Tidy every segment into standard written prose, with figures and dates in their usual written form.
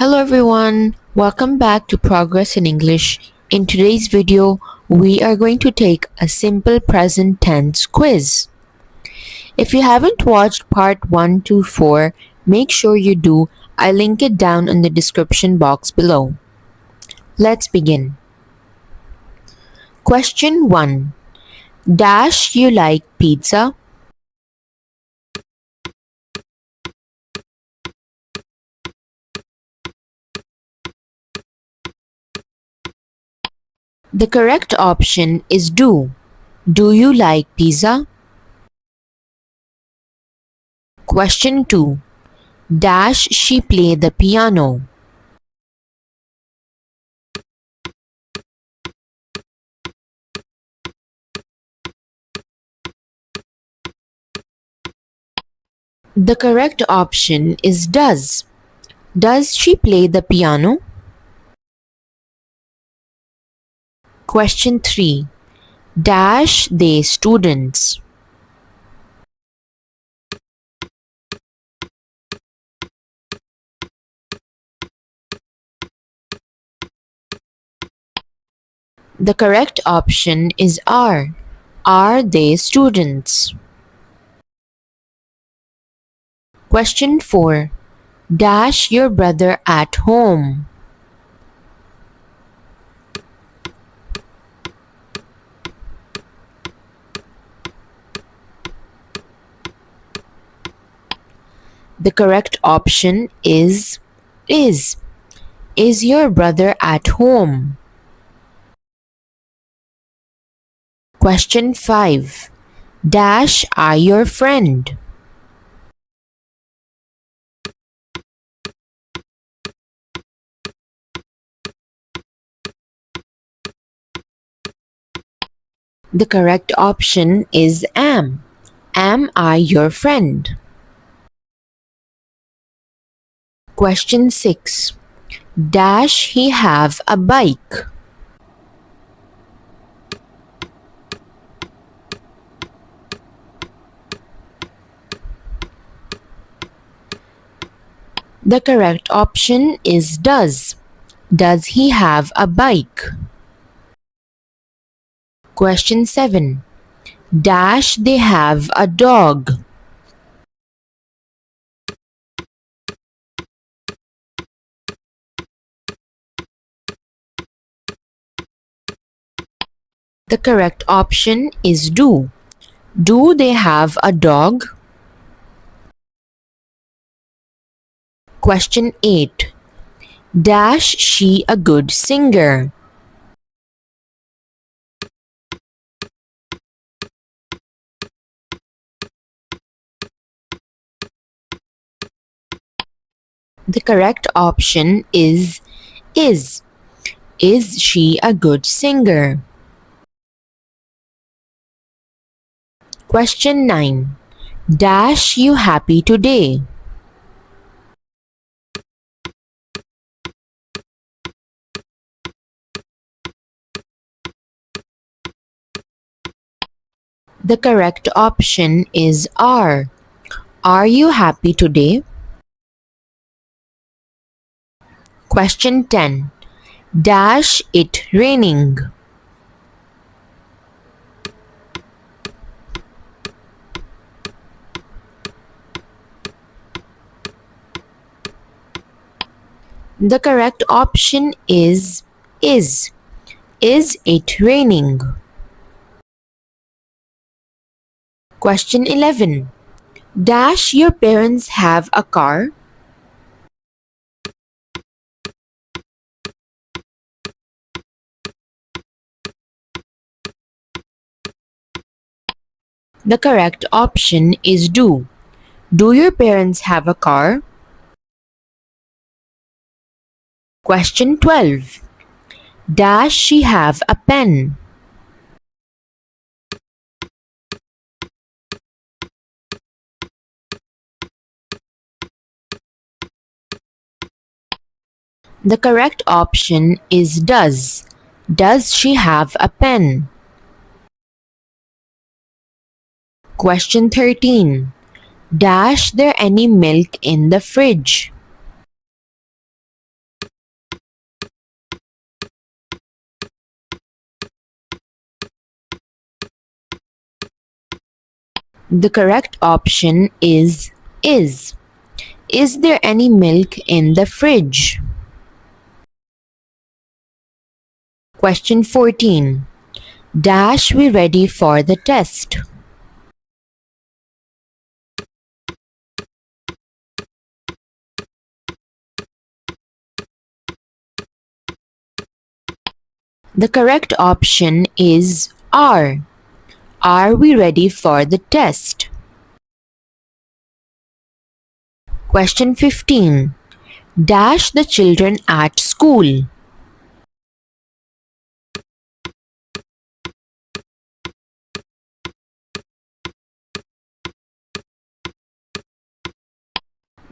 Hello everyone, welcome back to Progress in English. In today's video, we are going to take a simple present tense quiz. If you haven't watched part 1 to 4, make sure you do. I'll link it down in the description box below. Let's begin. Question 1. Dash you like pizza? The correct option is do. Do you like pizza? Question 2. Dash she play the piano? The correct option is does. Does she play the piano? Question 3. Dash they students? The correct option is are. Are they students? Question 4. Dash your brother at home? The correct option is is. Is your brother at home? Question 5. Dash are your friend? The correct option is am. Am I your friend? Question 6. Dash he have a bike? The correct option is does. Does he have a bike? Question 7. Dash they have a dog? The correct option is do. Do they have a dog? Question 8. Dash she a good singer? The correct option is is. Is she a good singer? Question 9. Dash you happy today? The correct option is are. Are you happy today? Question 10. Dash it raining? The correct option is is. Is it raining? Question 11. Dash your parents have a car? The correct option is do. Do your parents have a car? Question 12. Dash she have a pen? The correct option is does. Does she have a pen? Question 13. Dash there any milk in the fridge? The correct option is is. Is there any milk in the fridge? Question 14. Dash we ready for the test. The correct option is are. Are we ready for the test? Question 15. Dash the children at school.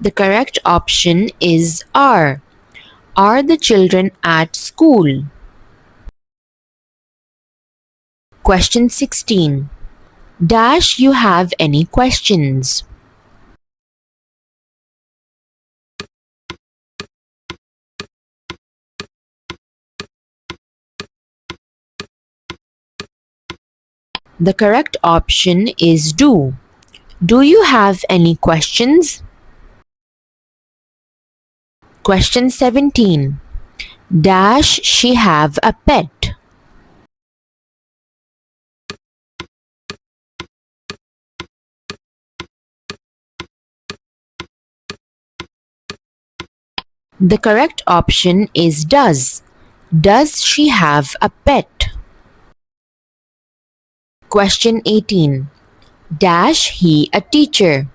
The correct option is are. Are the children at school? Question 16. Dash you have any questions? The correct option is do. Do you have any questions? Question 17. Dash she have a pet? The correct option is does. Does she have a pet? Question 18. Dash he a teacher?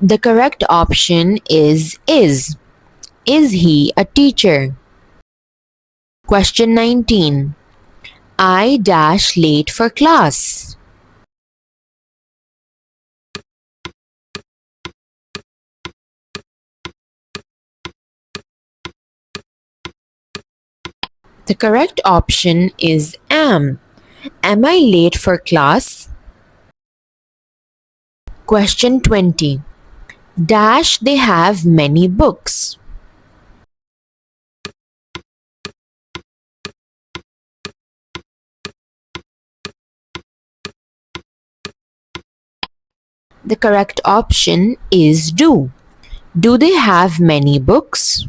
The correct option is is. Is he a teacher? Question 19. I dash late for class. The correct option is am. Am I late for class? Question 20. Dash they have many books. The correct option is do. Do they have many books?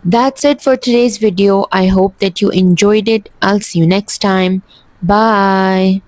That's it for today's video. I hope that you enjoyed it. I'll see you next time. Bye.